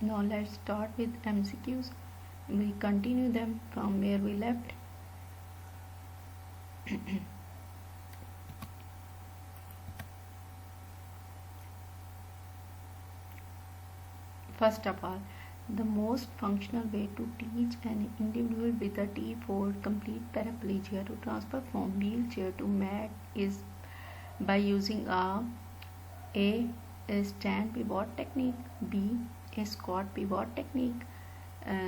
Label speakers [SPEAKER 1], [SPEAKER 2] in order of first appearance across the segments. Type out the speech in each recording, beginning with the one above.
[SPEAKER 1] Now let's start with MCQs. We continue them from where we left. First of all, the most functional way to teach an individual with a T4 complete paraplegia to transfer from wheelchair to mat is by using A stand pivot technique, B a squat pivot technique,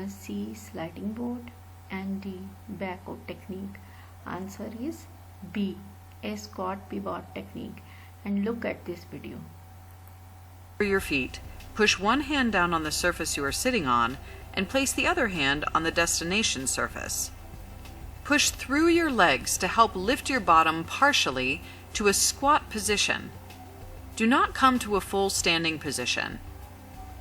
[SPEAKER 1] C sliding board, and D backout technique. Answer is B, a squat pivot technique. And look at this video.
[SPEAKER 2] For your feet, push one hand down on the surface you are sitting on and place the other hand on the destination surface. Push through your legs to help lift your bottom partially to a squat position. Do not come to a full standing position.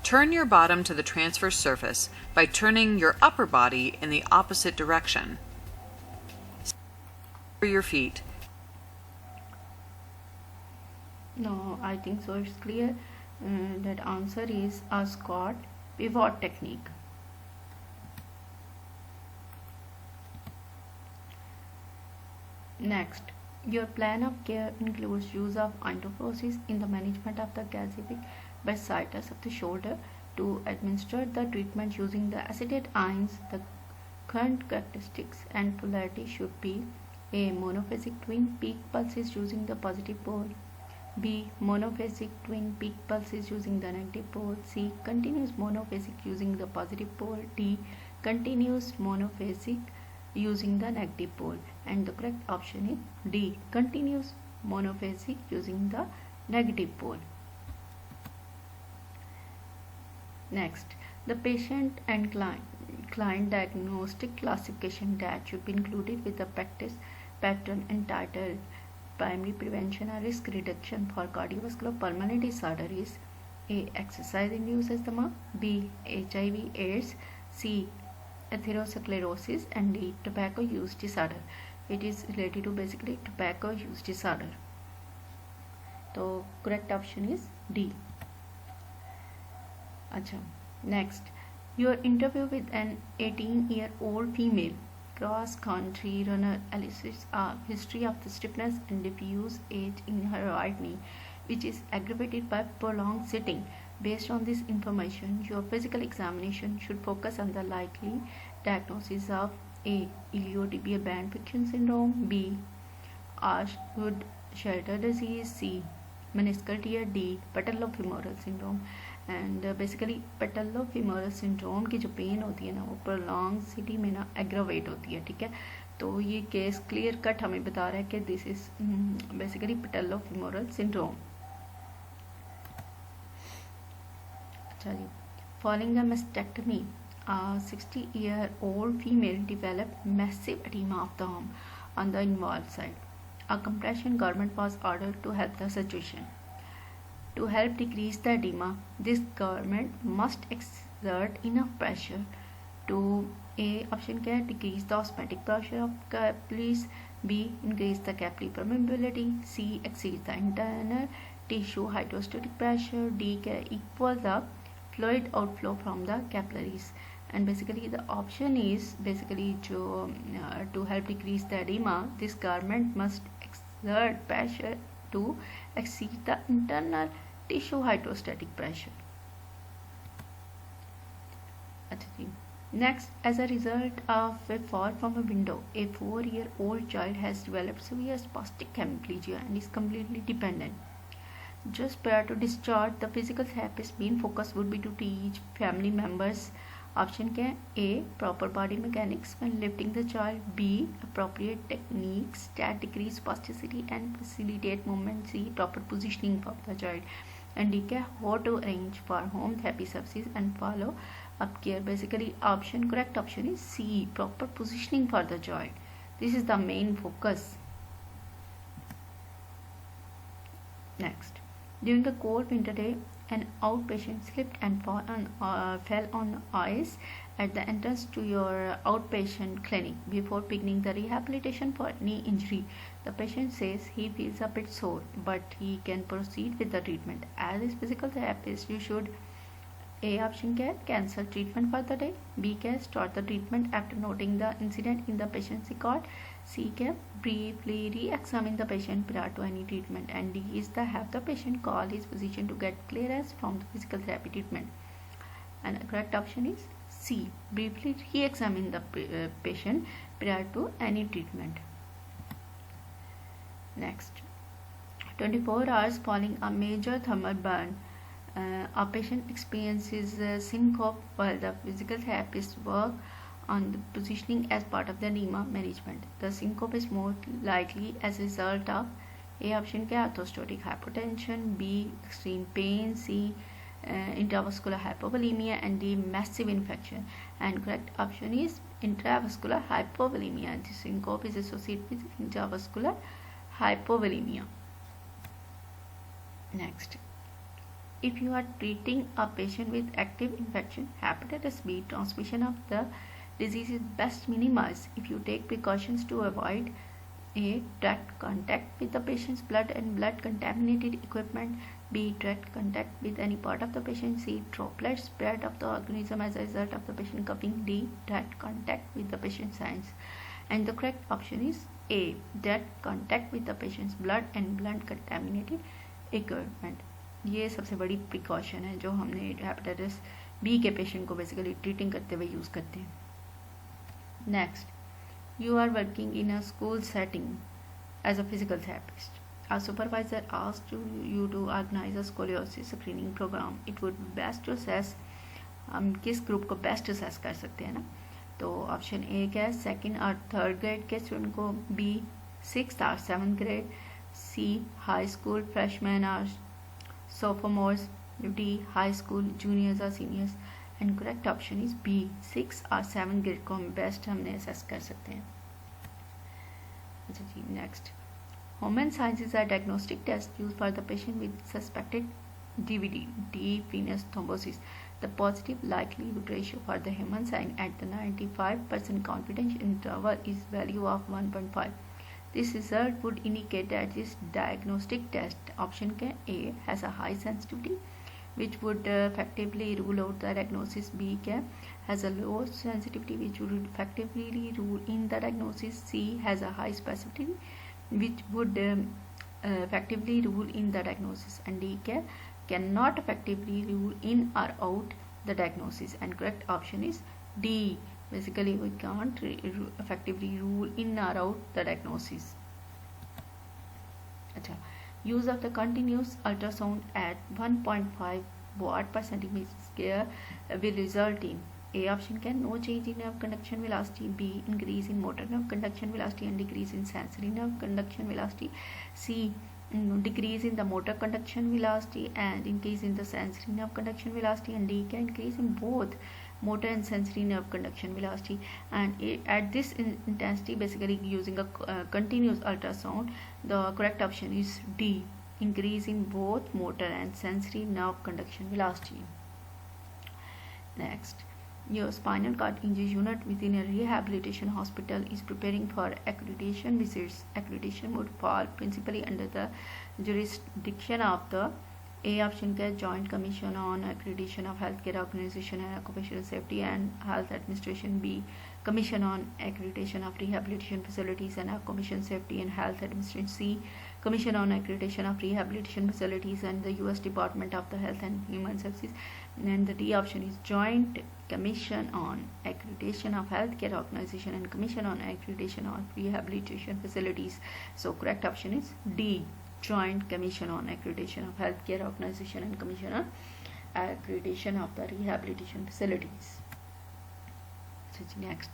[SPEAKER 2] Turn your bottom to the transverse surface by turning your upper body in the opposite direction. For your feet.
[SPEAKER 1] No, I think so it's clear. That answer is a squat pivot technique. Next, your plan of care includes use of endophrosis in the management of the calcific bursitis of the shoulder. To administer the treatment using the acetate ions, the current characteristics and polarity should be A. Monophasic twin peak pulses using the positive pole, B. Monophasic twin peak pulses using the negative pole, C. Continuous monophasic using the positive pole, D. Continuous monophasic using the negative pole. And the correct option is D. Continuous monophasic using the negative pole. Next, the patient and client diagnostic classification that should be included with the practice pattern entitled Primary Prevention or Risk Reduction for Cardiovascular Pulmonary Disorder is A. Exercise induced asthma, B. HIV AIDS, C. Atherosclerosis, and D. Tobacco use disorder. It is related to basically tobacco use disorder. So correct option is D. Acha. Next, your interview with an 18-year-old female cross-country runner elicits a history of the stiffness and diffuse age in her right knee, which is aggravated by prolonged sitting. Based on this information, your physical examination should focus on the likely diagnosis of A. Iliotibial band friction syndrome, B. Ashwood-Shelter disease, C. meniscal tear, D. patellofemoral syndrome. And basically patellofemoral syndrome की जो pen होती है ना वो prolong city में ना aggravate होती है, ठीक है। तो ये केस क्लियर कट हमें बता रहा है कि this is basically patellofemoral syndrome. अच्छा जी, following a mastectomy, a 60-year-old female developed massive edema of the arm on the involved side. A compression garment was ordered to help the situation. To help decrease the edema, this garment must exert enough pressure to A. option क्या है, decrease the osmotic pressure of capillaries, B. increase the capillary permeability, C. exceed the internal tissue hydrostatic pressure, D. क्या है, equal the fluid outflow from the capillaries. And basically the option is basically to help decrease the edema, this garment must exert pressure to exceed the internal tissue hydrostatic pressure. Next, as a result of a fall from a window, a 4-year-old child has developed severe spastic hemiplegia and is completely dependent. Just prior to discharge, the physical therapist's main focus would be to teach family members. Option क्या है, A. proper body mechanics when lifting the child, B. appropriate techniques that decrease spasticity and facilitate movement, C. proper positioning for the child, and D क्या है, how to arrange for home therapy services and follow up care. Basically option correct option is C. proper positioning for the child. This is the main focus. Next, during a cold winter day, an outpatient slipped and fell on ice at the entrance to your outpatient clinic. Before beginning the rehabilitation for knee injury, the patient says he feels a bit sore, but he can proceed with the treatment. As a physical therapist, you should A option can cancel treatment for the day. B can start the treatment after noting the incident in the patient's record. C can briefly re-examine the patient prior to any treatment. And D is the have the patient call his physician to get clearance from the physical therapy treatment. And the correct option is C, briefly re-examine the patient prior to any treatment. Next, 24 hours following a major thermal burn, a patient experiences syncope while the physical therapist work on the positioning as part of the edema management. The syncope is more likely as a result of A option के orthostatic hypotension, B extreme pain, C intravascular hypovolemia, and D massive infection. And correct option is intravascular hypovolemia. The syncope is associated with intravascular hypovolemia. Next, if you are treating a patient with active infection, hepatitis B, transmission of the disease is best minimized if you take precautions to avoid A. Direct contact with the patient's blood and blood contaminated equipment. B. Direct contact with any part of the patient. C. Droplet spread of the organism as a result of the patient coughing. D. Direct contact with the patient's hands. And the correct option is A. Direct contact with the patient's blood and blood contaminated equipment. ये सबसे बड़ी precaution है जो हमने hepatitis B के patient को basically treating करते हुए यूज़ करते हैं. Next, you are working in a school setting as a physical therapist. A supervisor asked you to organize a scoliosis screening program. It would be best to assess, हम किस group को best assess कर सकते हैं ना. तो option A क्या है, सेकेंड और थर्ड ग्रेड के स्टूडेंट को. बी 6th और 7th grade. C high school freshman और sophomores. D high school juniors और seniors. And correct option is B 6th और 7th ग्रेड को हम बेस्ट हमने असेस कर सकते हैं. अच्छा जी, next, Human sciences are diagnostic tests used for the patient with suspected DVD, deep venous thrombosis. The positive likelihood ratio for the human sign at the 95% confidence interval is value of 1.5. This result would indicate that this diagnostic test, option A, has a high sensitivity, which would effectively rule out the diagnosis. B has a low sensitivity, which would effectively rule in the diagnosis. C has a high specificity, which would effectively rule in the diagnosis. And D cannot effectively rule in or out the diagnosis. And correct option is D. Basically, we can't effectively rule in or out the diagnosis. अच्छा, use of the continuous ultrasound at 1.5 watt per centimeter square will result in A option no change in nerve conduction velocity. B increase in motor nerve conduction velocity and decrease in sensory nerve conduction velocity. C decrease in the motor conduction velocity and increase in the sensory nerve conduction velocity. And D can increase in both motor and sensory nerve conduction velocity. And at this intensity, basically using a continuous ultrasound, the correct option is D, increase in both motor and sensory nerve conduction velocity. Next, your spinal cord injury unit within a rehabilitation hospital is preparing for accreditation visits. Accreditation would fall principally under the jurisdiction of the A option Joint Commission on Accreditation of Healthcare Organization and Occupational Safety and Health Administration. B Commission on Accreditation of Rehabilitation Facilities and Occupational Safety and Health Administration. C Commission on Accreditation of Rehabilitation Facilities and the U.S. Department of the Health and Human Services. And the D option is Joint Commission on Accreditation of Healthcare Organization and Commission on Accreditation of Rehabilitation Facilities. So correct option is D, Joint Commission on Accreditation of Healthcare Organization and Commission on Accreditation of the Rehabilitation Facilities. So next,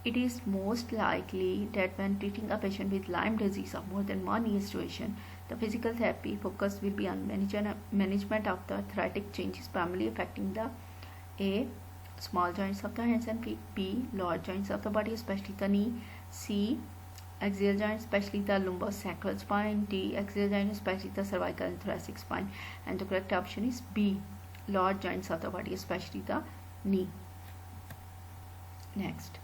[SPEAKER 1] it is most likely that when treating a patient with Lyme disease of more than 1 year's duration, the physical therapy focus will be on management of the arthritic changes primarily affecting the A. small joints of the hands and feet. B. large joints of the body, especially the knee. C. axial joints, especially the lumbosacral spine. D. axial joints, especially the cervical and thoracic spine. And the correct option is B. large joints of the body, especially the knee. Next,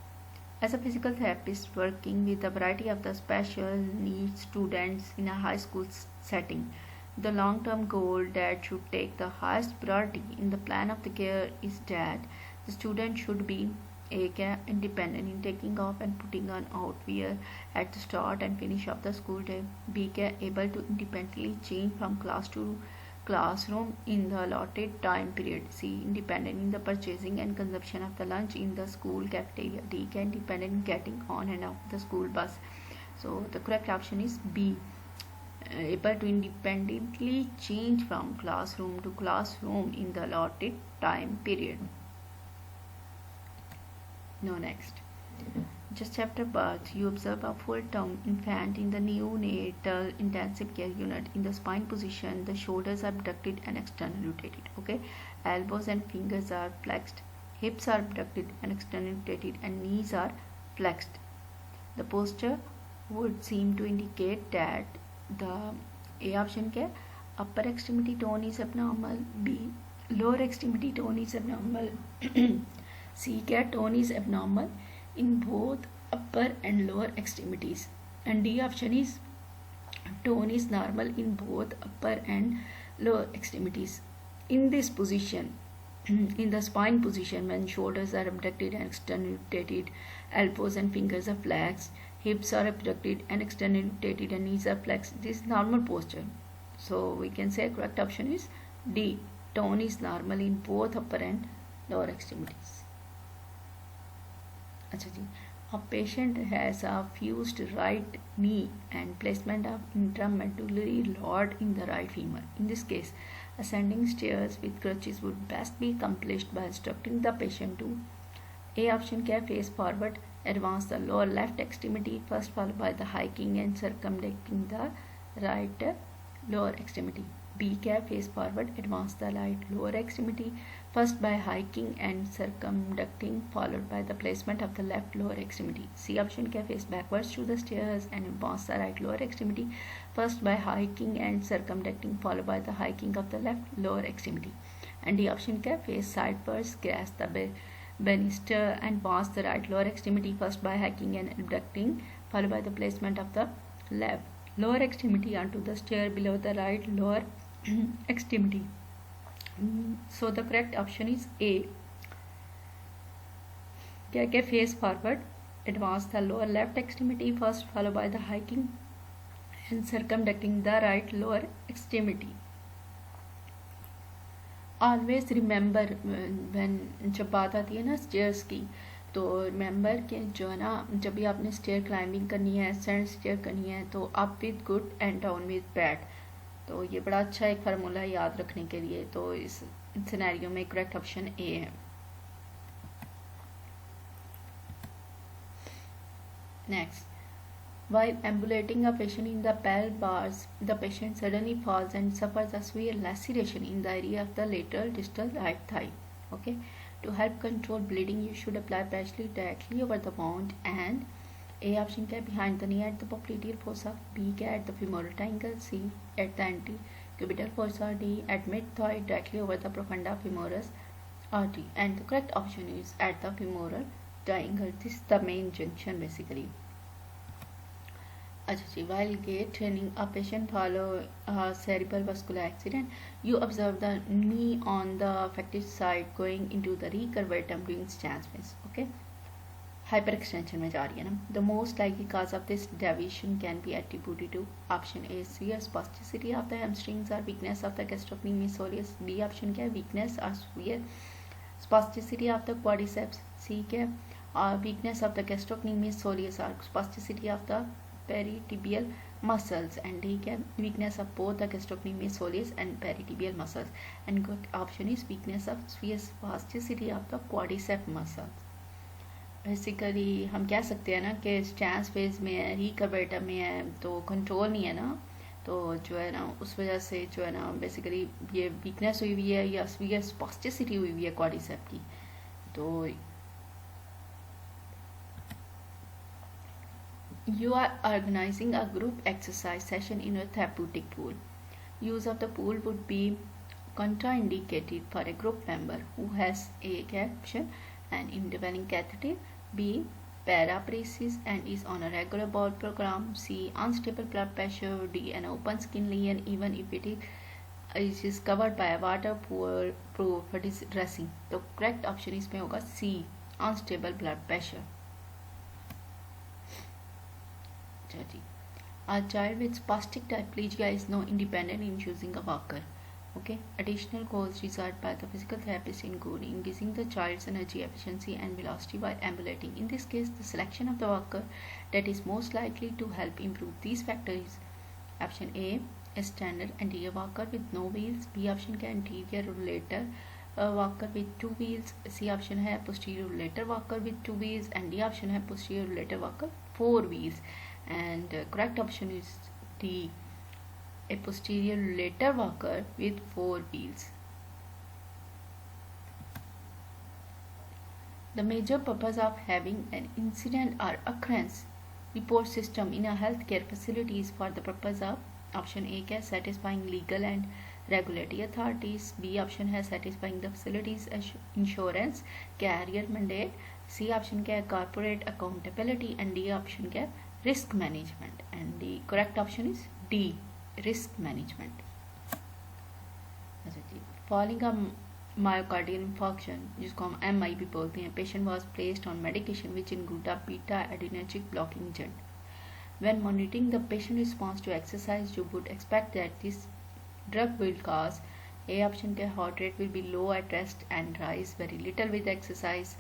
[SPEAKER 1] as a physical therapist working with a variety of the special needs students in a high school setting, The long-term goal that should take the highest priority in the plan of the care is that the student should be independent in taking off and putting on outwear at the start and finish of the school day. B able to independently change from class to classroom in the allotted time period. C independent in the purchasing and consumption of the lunch in the school cafeteria. D independent in getting on and off the school bus. So the correct option is B, able to independently change from classroom to classroom in the allotted time period. Now next, just after birth, you observe a full-term infant in the neonatal intensive care unit. In the spine position, the shoulders are abducted and externally rotated. Okay, elbows and fingers are flexed, hips are abducted and externally rotated, and knees are flexed. The posture would seem to indicate that the A option क्या upper extremity tone is abnormal, B lower extremity tone is abnormal, C क्या tone is abnormal in both upper and lower extremities, and D option is tone is normal in both upper and lower extremities. In this position, in the spine position, when shoulders are abducted and externally rotated, elbows and fingers are flexed, hips are abducted and externally rotated, and knees are flexed, this is normal posture. So we can say correct option is D, tone is normal in both upper and lower extremities. A patient has a fused right knee and placement of intramedullary rod in the right femur. In this case, ascending stairs with crutches would best be accomplished by instructing the patient to A option क्या face forward, advance the lower left extremity first, followed by the hiking and circumducting the right lower extremity. B क्या face forward, advance the right lower extremity first by hiking and circumducting, followed by the placement of the left lower extremity. C option क्या face backwards through the stairs and advance the right lower extremity first by hiking and circumducting, followed by the hiking of the left lower extremity. And D option क्या face sideways, grasp the banister and advance the right lower extremity first by hiking and abducting, followed by the placement of the left lower extremity onto the stair below the right lower extremity. So the correct option is A. क्या क्या face forward, advance the lower left extremity first, followed by the hiking and circumducting the right lower extremity. Always remember when जब बात आती है ना stairs की, तो remember कि जो है ना, जब भी आपने स्टेयर क्लाइंबिंग करनी है, असेंड स्टेयर करनी है, तो up with good and down with bad. तो ये बड़ा अच्छा एक फार्मूला है याद रखने के लिए. तो इस सिनेरियो में करेक्ट ऑप्शन ए है. Next, while ambulating a patient in the bell bars, the patient suddenly falls and suffers a severe laceration in the area of the lateral distal right thigh. Okay, to help control bleeding, you should apply pressure directly over the wound. And A option क्या behind the knee at the popliteal fossa, B क्या at the femoral triangle, C at the antecubital fossa, D at mid thigh directly over the profunda femoris artery. And the correct option is at the femoral triangle. This is the main junction basically. While gait training, a patient follow a cerebral vascular accident. You observe the knee on the affected side going into the recurvatum during stance phase. Okay, hyperextension में जा रही है ना. The most likely cause of this deviation can be attributed to option A, severe spasticity of the hamstrings or weakness of the gastrocnemius soleus. B option क्या है, weakness or severe spasticity of the quadriceps. C क्या है, weakness of the gastrocnemius soleus or spasticity of the peritibial muscles. And D क्या, weakness of both the gastrocnemius soleus and peritibial muscles. And good option is weakness of severe spasticity of the quadriceps muscles. Basically हम कह सकते हैं ना कि stance phase में है, recurvatum में है, तो कंट्रोल नहीं है ना, तो जो है ना उस वजह से जो है ना बेसिकली ये वीकनेस हुई हुई है या severe spasticity हुई हुई है क्वाड्रिसेप की. तो you are organizing a group exercise session in a therapeutic pool. Use of the pool would be contraindicated for a group member who has A option an indwelling catheter, B paraparesis and is on a regular bowel program. C. Unstable blood pressure. D. An open skin lesion even if it is covered by a waterproof dressing. तो correct option इसमें होगा C. Unstable blood pressure. A child with spastic diplegia is not independent in choosing a walker. Okay. Additional goals researched by the physical therapist include increasing the child's energy efficiency and velocity while ambulating. In this case, the selection of the walker that is most likely to help improve these factors. Option A, a standard anterior walker with no wheels. B option का anterior rollator walker with 2 wheels. C option है posterior rollator walker with 2 wheels. And D option है posterior rollator walker 4 wheels. And correct option is D, a posterior rollator walker with 4 wheels. The major purpose of having an incident or occurrence report system in a healthcare facility is for the purpose of option A है satisfying legal and regulatory authorities. B option है satisfying the facilities insurance carrier mandate. C option क्या है corporate accountability. And D option क्या है risk management. And the correct option is D, risk management. Following a myocardial infarction जिसको हम MI भी बोलते हैं, patient was placed on medication which include a beta adrenergic blocking agent. When monitoring the patient response to exercise, you would expect that this drug will cause A option के heart rate will be low at rest and rise very little with exercise.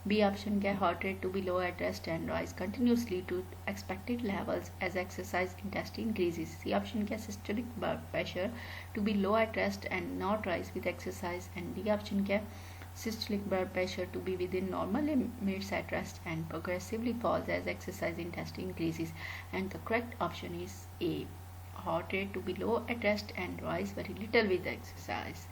[SPEAKER 1] B option के heart rate to be low at rest and rise continuously to expected levels as exercise intensity increases. C option के systolic blood pressure to be low at rest and not rise with exercise. And D option के systolic blood pressure to be within normal limits at rest and progressively falls as exercise intensity increases. And the correct option is A, heart rate to be low at rest and rise very little with exercise.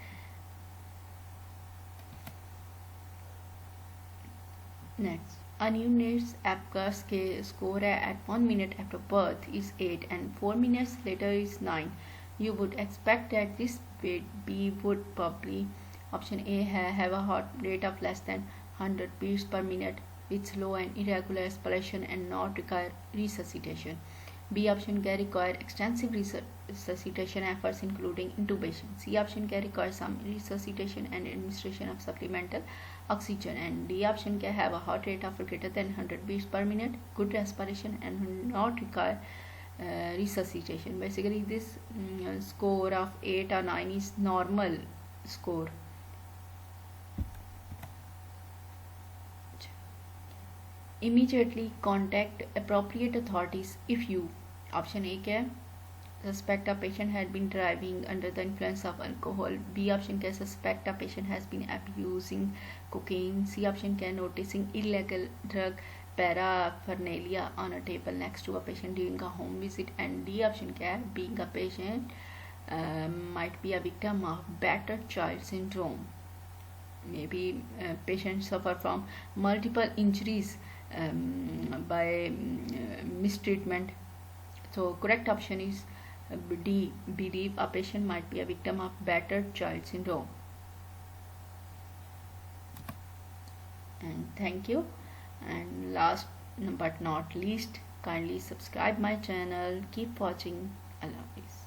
[SPEAKER 1] Next, a neonate's Mcqs score at 1 minute after birth is 8 and 4 minutes later is 9. You would expect that this baby would probably option A have a heart rate of less than 100 beats per minute with slow and irregular respiration and not require resuscitation. B option can require extensive resuscitation efforts including intubation. C option can require some resuscitation and administration of supplemental oxygen. And D option can have a heart rate of greater than 100 beats per minute, good respiration and not require resuscitation. Basically this score of 8 or 9 is normal score. Immediately contact appropriate authorities if you option A क्या suspect a patient had been driving under the influence of alcohol. B option क्या suspect a patient has been abusing cocaine. C option क्या noticing illegal drug paraphernalia on a table next to a patient during a home visit. And D option क्या being a patient might be a victim of battered child syndrome. Maybe patients suffer from multiple injuries by mistreatment. So correct option is D, believe a patient might be a victim of battered child syndrome. And thank you. And last but not least, kindly subscribe my channel. Keep watching. Allah Hafiz.